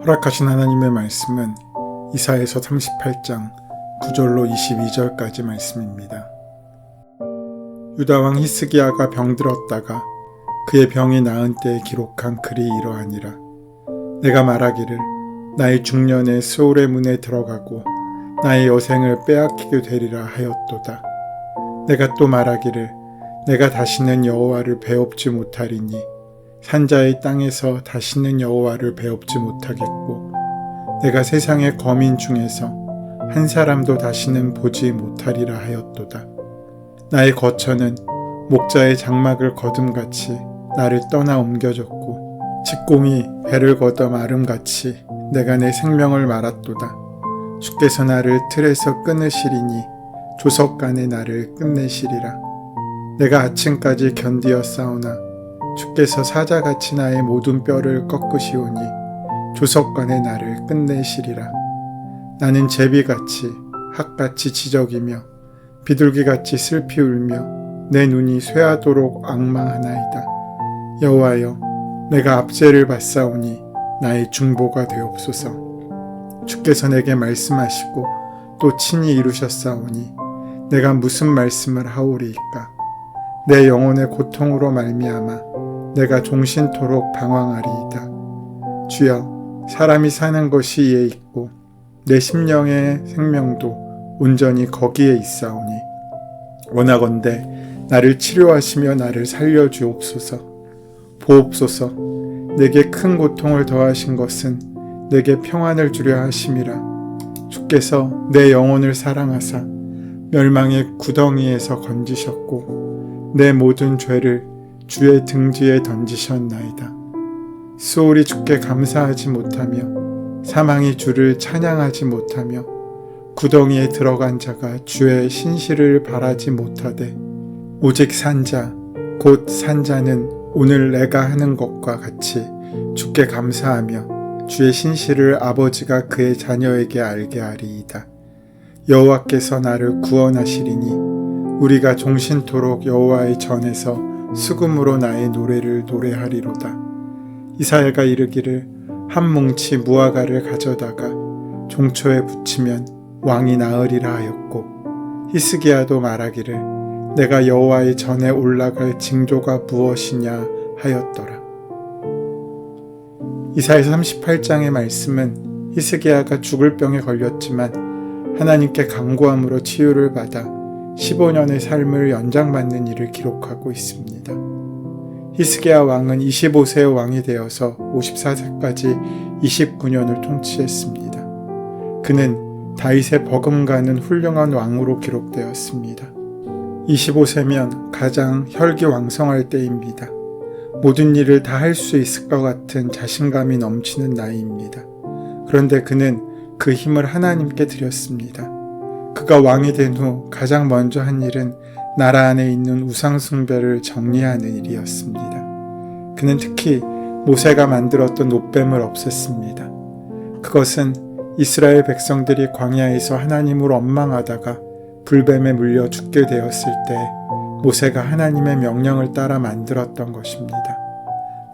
허락하신 하나님의 말씀은 이사야서 38장 9절로 22절까지 말씀입니다. 유다왕 히스기야가 병들었다가 그의 병이 나은 때에 기록한 글이 이러하니라. 내가 말하기를 나의 중년에 스올의 문에 들어가고 나의 여생을 빼앗기게 되리라 하였도다. 내가 또 말하기를 내가 다시는 여호와를 배웁지 못하리니 산자의 땅에서 다시는 여호와를 배웁지 못하겠고 내가 세상의 거민 중에서 한 사람도 다시는 보지 못하리라 하였도다. 나의 거처는 목자의 장막을 거둠같이 나를 떠나 옮겨졌고 직공이 배를 걷어 마름같이 내가 내 생명을 말았도다. 주께서 나를 틀에서 끊으시리니 조석간에 나를 끝내시리라. 내가 아침까지 견디어 싸우나 주께서 사자같이 나의 모든 뼈를 꺾으시오니 조석간에 나를 끝내시리라. 나는 제비같이 학같이 지적이며 비둘기같이 슬피 울며 내 눈이 쇠하도록 앙망하나이다. 여호와여, 내가 압제를 받사오니 나의 중보가 되옵소서. 주께서 내게 말씀하시고 또 친히 이루셨사오니 내가 무슨 말씀을 하오리이까. 내 영혼의 고통으로 말미암아 내가 종신토록 방황하리이다. 주여, 사람이 사는 것이 이에 있고 내 심령의 생명도 온전히 거기에 있사오니 원하건대 나를 치료하시며 나를 살려주옵소서. 보옵소서. 내게 큰 고통을 더하신 것은 내게 평안을 주려 하심이라. 주께서 내 영혼을 사랑하사 멸망의 구덩이에서 건지셨고 내 모든 죄를 주의 등뒤에 던지셨나이다. 스올이 주께 감사하지 못하며 사망이 주를 찬양하지 못하며 구덩이에 들어간 자가 주의 신실을 바라지 못하되 오직 산자 곧 산자는 오늘 내가 하는 것과 같이 주께 감사하며 주의 신실을 아버지가 그의 자녀에게 알게 하리이다. 여호와께서 나를 구원하시리니 우리가 종신토록 여호와의 전에서 수금으로 나의 노래를 노래하리로다. 이사야가 이르기를 한 뭉치 무화과를 가져다가 종초에 붙이면 왕이 나으리라 하였고 히스기야도 말하기를 내가 여호와의 전에 올라갈 징조가 무엇이냐 하였더라. 이사야서 38장의 말씀은 히스기야가 죽을 병에 걸렸지만 하나님께 간구함으로 치유를 받아 15년의 삶을 연장받는 일을 기록하고 있습니다. 히스기야 왕은 25세의 왕이 되어서 54세까지 29년을 통치했습니다. 그는 다윗의 버금가는 훌륭한 왕으로 기록되었습니다. 25세면 가장 혈기왕성할 때입니다. 모든 일을 다 할 수 있을 것 같은 자신감이 넘치는 나이입니다. 그런데 그는 그 힘을 하나님께 드렸습니다. 그가 왕이 된 후 가장 먼저 한 일은 나라 안에 있는 우상숭배를 정리하는 일이었습니다. 그는 특히 모세가 만들었던 놋뱀을 없앴습니다. 그것은 이스라엘 백성들이 광야에서 하나님을 원망하다가 불뱀에 물려 죽게 되었을 때 모세가 하나님의 명령을 따라 만들었던 것입니다.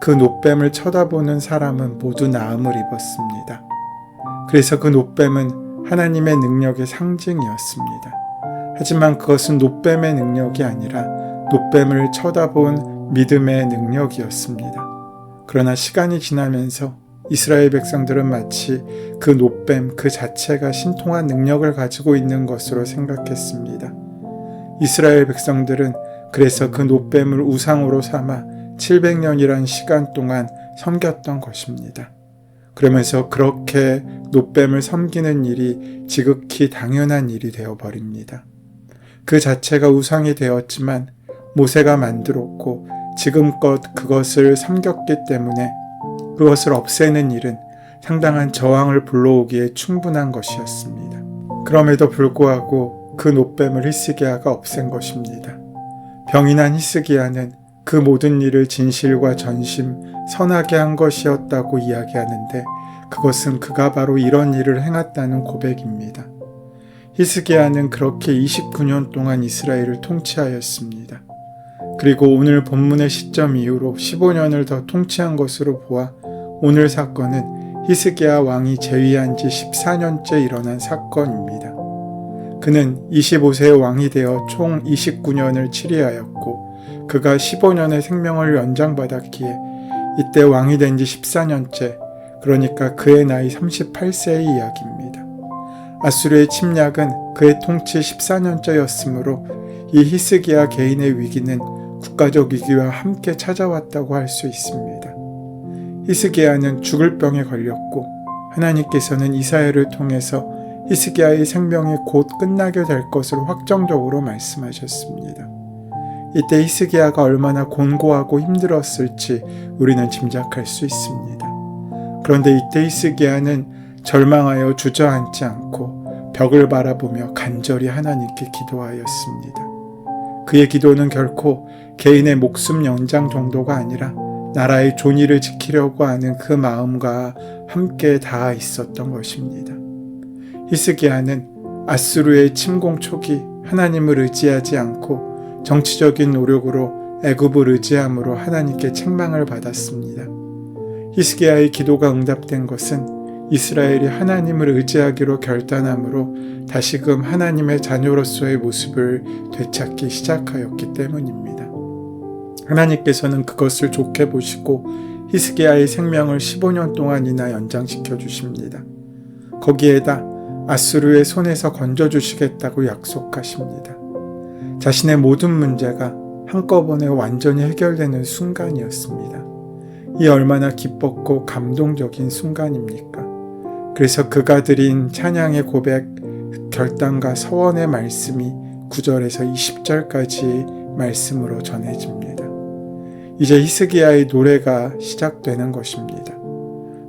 그 놋뱀을 쳐다보는 사람은 모두 나음을 입었습니다. 그래서 그 놋뱀은 하나님의 능력의 상징이었습니다. 하지만 그것은 놋뱀의 능력이 아니라 놋뱀을 쳐다본 믿음의 능력이었습니다. 그러나 시간이 지나면서 이스라엘 백성들은 마치 그 놋뱀 그 자체가 신통한 능력을 가지고 있는 것으로 생각했습니다. 이스라엘 백성들은 그래서 그 놋뱀을 우상으로 삼아 700년이란 시간 동안 섬겼던 것입니다. 그러면서 그렇게 놋뱀을 섬기는 일이 지극히 당연한 일이 되어버립니다. 그 자체가 우상이 되었지만 모세가 만들었고 지금껏 그것을 섬겼기 때문에 그것을 없애는 일은 상당한 저항을 불러오기에 충분한 것이었습니다. 그럼에도 불구하고 그 놋뱀을 히스기야가 없앤 것입니다. 병이 난 히스기야는 그 모든 일을 진실과 전심 선하게 한 것이었다고 이야기하는데 그것은 그가 바로 이런 일을 행했다는 고백입니다. 히스기야는 그렇게 29년 동안 이스라엘을 통치하였습니다. 그리고 오늘 본문의 시점 이후로 15년을 더 통치한 것으로 보아 오늘 사건은 히스기야 왕이 재위한 지 14년째 일어난 사건입니다. 그는 25세의 왕이 되어 총 29년을 치리하였고 그가 15년의 생명을 연장받았기에 이때 왕이 된 지 14년째, 그러니까 그의 나이 38세의 이야기입니다. 아수르의 침략은 그의 통치 14년째였으므로 이 히스기야 개인의 위기는 국가적 위기와 함께 찾아왔다고 할 수 있습니다. 히스기야는 죽을 병에 걸렸고 하나님께서는 이사야를 통해서 히스기야의 생명이 곧 끝나게 될 것을 확정적으로 말씀하셨습니다. 이때 히스기야가 얼마나 곤고하고 힘들었을지 우리는 짐작할 수 있습니다. 그런데 이때 히스기야는 절망하여 주저앉지 않고 벽을 바라보며 간절히 하나님께 기도하였습니다. 그의 기도는 결코 개인의 목숨 연장 정도가 아니라 나라의 존의를 지키려고 하는 그 마음과 함께 닿아 있었던 것입니다. 히스기야는 아수르의 침공 초기 하나님을 의지하지 않고 정치적인 노력으로 애굽을 의지함으로 하나님께 책망을 받았습니다. 히스기야의 기도가 응답된 것은 이스라엘이 하나님을 의지하기로 결단함으로 다시금 하나님의 자녀로서의 모습을 되찾기 시작하였기 때문입니다. 하나님께서는 그것을 좋게 보시고 히스기야의 생명을 15년 동안이나 연장시켜 주십니다. 거기에다 아수르의 손에서 건져주시겠다고 약속하십니다. 자신의 모든 문제가 한꺼번에 완전히 해결되는 순간이었습니다. 이 얼마나 기뻤고 감동적인 순간입니까? 그래서 그가 드린 찬양의 고백, 결단과 서원의 말씀이 9절에서 20절까지의 말씀으로 전해집니다. 이제 히스기야의 노래가 시작되는 것입니다.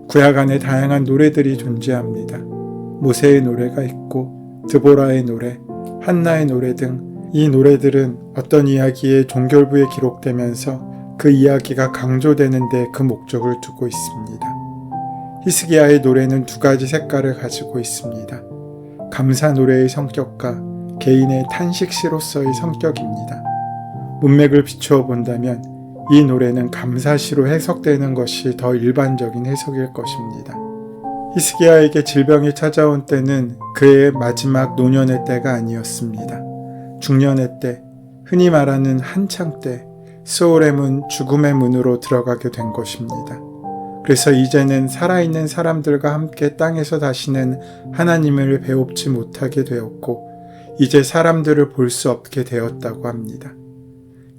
구약 안에 다양한 노래들이 존재합니다. 모세의 노래가 있고 드보라의 노래, 한나의 노래 등 이 노래들은 어떤 이야기의 종결부에 기록되면서 그 이야기가 강조되는 데 그 목적을 두고 있습니다. 히스기야의 노래는 두 가지 색깔을 가지고 있습니다. 감사 노래의 성격과 개인의 탄식시로서의 성격입니다. 문맥을 비추어 본다면 이 노래는 감사시로 해석되는 것이 더 일반적인 해석일 것입니다. 히스기야에게 질병이 찾아온 때는 그의 마지막 노년의 때가 아니었습니다. 중년의 때, 흔히 말하는 한창 때, 스올의 문, 죽음의 문으로 들어가게 된 것입니다. 그래서 이제는 살아있는 사람들과 함께 땅에서 다시는 하나님을 배웁지 못하게 되었고 이제 사람들을 볼 수 없게 되었다고 합니다.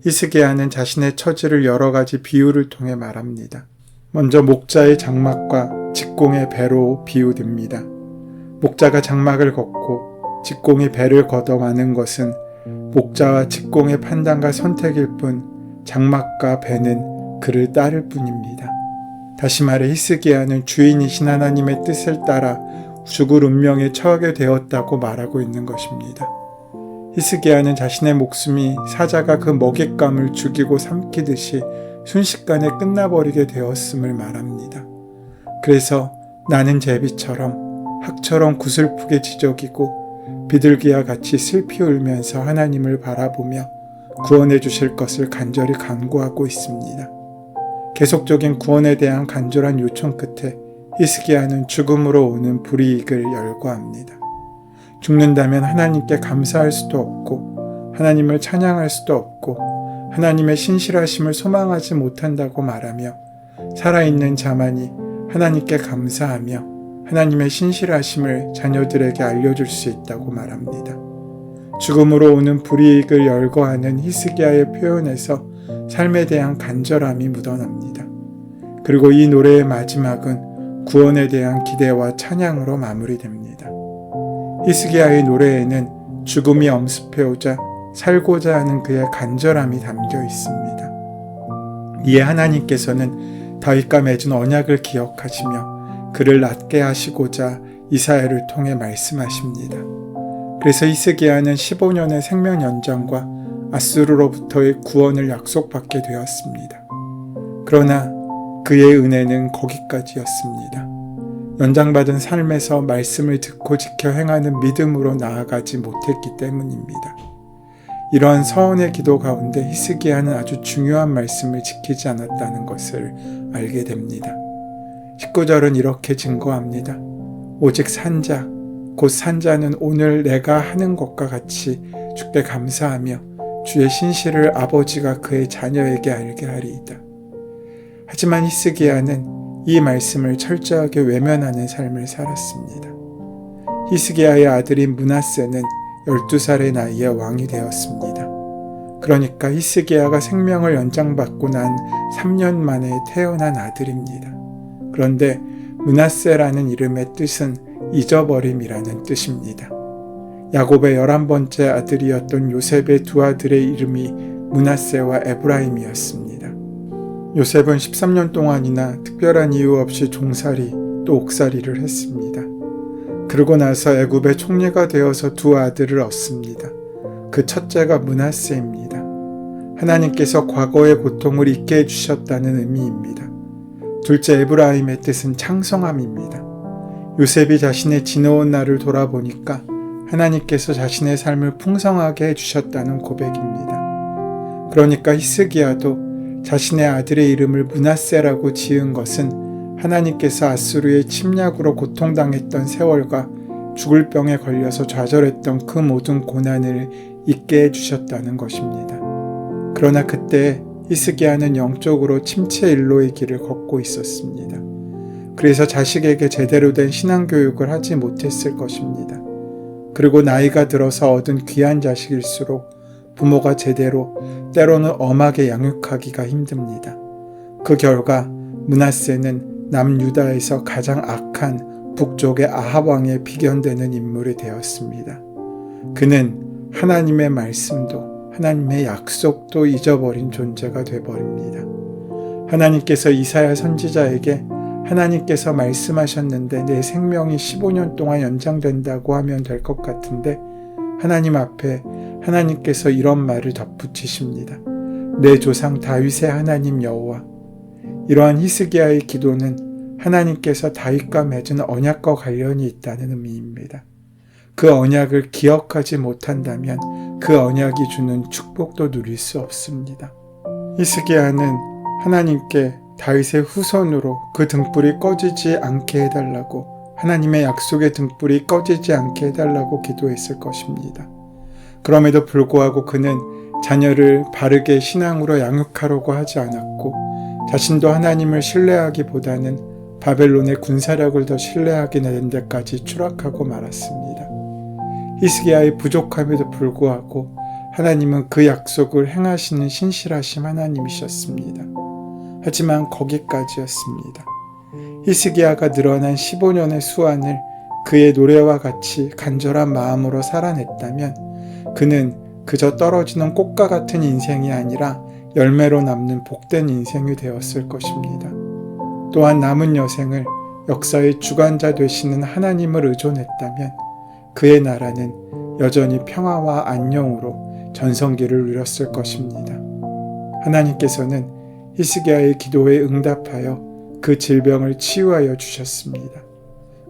히스기야는 자신의 처지를 여러 가지 비유를 통해 말합니다. 먼저 목자의 장막과 직공의 배로 비유됩니다. 목자가 장막을 걷고 직공이 배를 걷어가는 것은 목자와 직공의 판단과 선택일 뿐 장막과 배는 그를 따를 뿐입니다. 다시 말해 히스기야는 주인이신 하나님의 뜻을 따라 죽을 운명에 처하게 되었다고 말하고 있는 것입니다. 히스기야는 자신의 목숨이 사자가 그 먹잇감을 죽이고 삼키듯이 순식간에 끝나버리게 되었음을 말합니다. 그래서 나는 제비처럼 학처럼 구슬프게 지저귀고 비둘기와 같이 슬피 울면서 하나님을 바라보며 구원해 주실 것을 간절히 간구하고 있습니다. 계속적인 구원에 대한 간절한 요청 끝에 히스기야는 죽음으로 오는 불이익을 열거합니다. 죽는다면 하나님께 감사할 수도 없고 하나님을 찬양할 수도 없고 하나님의 신실하심을 소망하지 못한다고 말하며 살아있는 자만이 하나님께 감사하며 하나님의 신실하심을 자녀들에게 알려줄 수 있다고 말합니다. 죽음으로 오는 불이익을 열거하는 히스기야의 표현에서 삶에 대한 간절함이 묻어납니다. 그리고 이 노래의 마지막은 구원에 대한 기대와 찬양으로 마무리됩니다. 히스기야의 노래에는 죽음이 엄습해오자 살고자 하는 그의 간절함이 담겨 있습니다. 이에 하나님께서는 다윗과 맺은 언약을 기억하시며 그를 낫게 하시고자 이사야를 통해 말씀하십니다. 그래서 히스기야는 15년의 생명 연장과 아수르로부터의 구원을 약속받게 되었습니다. 그러나 그의 은혜는 거기까지였습니다. 연장받은 삶에서 말씀을 듣고 지켜 행하는 믿음으로 나아가지 못했기 때문입니다. 이러한 서원의 기도 가운데 히스기야는 아주 중요한 말씀을 지키지 않았다는 것을 알게 됩니다. 19절은 이렇게 증거합니다. 오직 산자, 곧 산자는 오늘 내가 하는 것과 같이 주께 감사하며 주의 신실을 아버지가 그의 자녀에게 알게 하리이다. 하지만 히스기야는 이 말씀을 철저하게 외면하는 삶을 살았습니다. 히스기야의 아들인 므낫세는 12살의 나이에 왕이 되었습니다. 그러니까 히스기야가 생명을 연장받고 난 3년 만에 태어난 아들입니다. 그런데 므낫세라는 이름의 뜻은 잊어버림이라는 뜻입니다. 야곱의 11번째 아들이었던 요셉의 두 아들의 이름이 므낫세와 에브라임이었습니다. 요셉은 13년 동안이나 특별한 이유 없이 종살이 또 옥살이를 했습니다. 그러고 나서 애굽의 총리가 되어서 두 아들을 얻습니다. 그 첫째가 므낫세입니다. 하나님께서 과거의 고통을 잊게 해주셨다는 의미입니다. 둘째 에브라임의 뜻은 창성함입니다. 요셉이 자신의 지나온 날을 돌아보니까 하나님께서 자신의 삶을 풍성하게 해주셨다는 고백입니다. 그러니까 히스기야도 자신의 아들의 이름을 므낫세라고 지은 것은 하나님께서 아수르의 침략으로 고통당했던 세월과 죽을 병에 걸려서 좌절했던 그 모든 고난을 잊게 해주셨다는 것입니다. 그러나 그때 히스기야는 영적으로 침체 일로의 길을 걷고 있었습니다. 그래서 자식에게 제대로 된 신앙교육을 하지 못했을 것입니다. 그리고 나이가 들어서 얻은 귀한 자식일수록 부모가 제대로 때로는 엄하게 양육하기가 힘듭니다. 그 결과 므낫세는 남유다에서 가장 악한 북쪽의 아합 왕에 비견되는 인물이 되었습니다. 그는 하나님의 말씀도 하나님의 약속도 잊어버린 존재가 되어버립니다. 하나님께서 이사야 선지자에게 하나님께서 말씀하셨는데 내 생명이 15년 동안 연장된다고 하면 될 것 같은데 하나님 앞에 하나님께서 이런 말을 덧붙이십니다. 내 조상 다윗의 하나님 여호와. 이러한 히스기야의 기도는 하나님께서 다윗과 맺은 언약과 관련이 있다는 의미입니다. 그 언약을 기억하지 못한다면 그 언약이 주는 축복도 누릴 수 없습니다. 히스기야는 하나님께 다윗의 후손으로 그 등불이 꺼지지 않게 해달라고, 하나님의 약속의 등불이 꺼지지 않게 해달라고 기도했을 것입니다. 그럼에도 불구하고 그는 자녀를 바르게 신앙으로 양육하려고 하지 않았고 자신도 하나님을 신뢰하기보다는 바벨론의 군사력을 더 신뢰하게 된 데까지 추락하고 말았습니다. 히스기야의 부족함에도 불구하고 하나님은 그 약속을 행하시는 신실하신 하나님이셨습니다. 하지만 거기까지였습니다. 히스기야가 늘어난 15년의 수완을 그의 노래와 같이 간절한 마음으로 살아냈다면 그는 그저 떨어지는 꽃과 같은 인생이 아니라 열매로 남는 복된 인생이 되었을 것입니다. 또한 남은 여생을 역사의 주관자 되시는 하나님을 의존했다면 그의 나라는 여전히 평화와 안녕으로 전성기를 누렸을 것입니다. 하나님께서는 히스기야의 기도에 응답하여 그 질병을 치유하여 주셨습니다.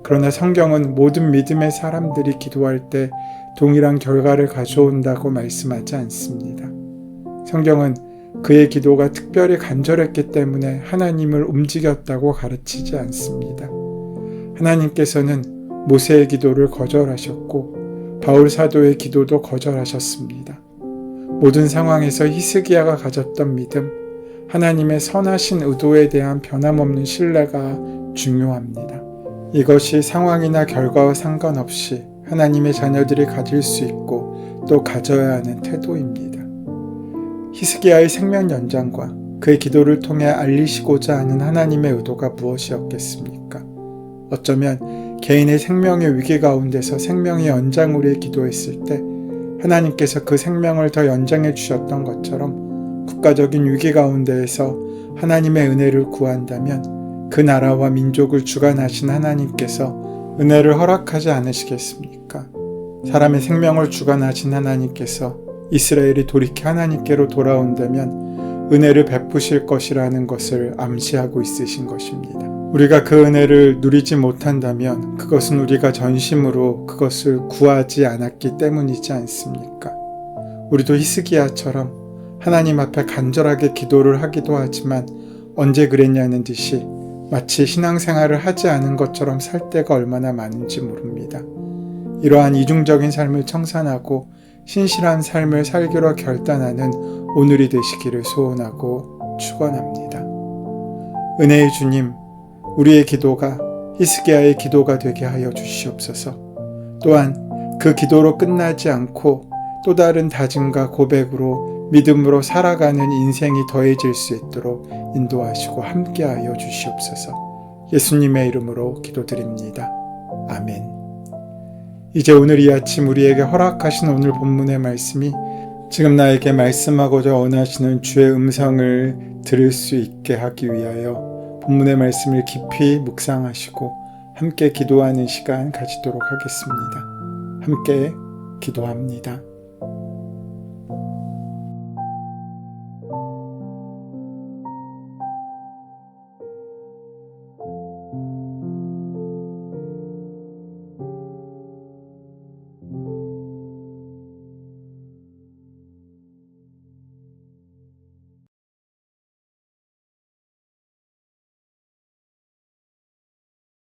그러나 성경은 모든 믿음의 사람들이 기도할 때 동일한 결과를 가져온다고 말씀하지 않습니다. 성경은 그의 기도가 특별히 간절했기 때문에 하나님을 움직였다고 가르치지 않습니다. 하나님께서는 모세의 기도를 거절하셨고 바울 사도의 기도도 거절하셨습니다. 모든 상황에서 히스기야가 가졌던 믿음, 하나님의 선하신 의도에 대한 변함없는 신뢰가 중요합니다. 이것이 상황이나 결과와 상관없이 하나님의 자녀들이 가질 수 있고 또 가져야 하는 태도입니다. 히스기야의 생명 연장과 그의 기도를 통해 알리시고자 하는 하나님의 의도가 무엇이었겠습니까? 어쩌면 개인의 생명의 위기 가운데서 생명의 연장을 위해 기도했을 때 하나님께서 그 생명을 더 연장해 주셨던 것처럼 국가적인 위기 가운데에서 하나님의 은혜를 구한다면 그 나라와 민족을 주관하신 하나님께서 은혜를 허락하지 않으시겠습니까? 사람의 생명을 주관하신 하나님께서 이스라엘이 돌이켜 하나님께로 돌아온다면 은혜를 베푸실 것이라는 것을 암시하고 있으신 것입니다. 우리가 그 은혜를 누리지 못한다면 그것은 우리가 전심으로 그것을 구하지 않았기 때문이지 않습니까? 우리도 히스기야처럼 하나님 앞에 간절하게 기도를 하기도 하지만 언제 그랬냐는 듯이 마치 신앙생활을 하지 않은 것처럼 살 때가 얼마나 많은지 모릅니다. 이러한 이중적인 삶을 청산하고 신실한 삶을 살기로 결단하는 오늘이 되시기를 소원하고 축원합니다. 은혜의 주님, 우리의 기도가 히스기야의 기도가 되게 하여 주시옵소서. 또한 그 기도로 끝나지 않고 또 다른 다짐과 고백으로 믿음으로 살아가는 인생이 더해질 수 있도록 인도하시고 함께하여 주시옵소서. 예수님의 이름으로 기도드립니다. 아멘. 이제 오늘 이 아침 우리에게 허락하신 오늘 본문의 말씀이 지금 나에게 말씀하고자 원하시는 주의 음성을 들을 수 있게 하기 위하여 본문의 말씀을 깊이 묵상하시고 함께 기도하는 시간 가지도록 하겠습니다. 함께 기도합니다.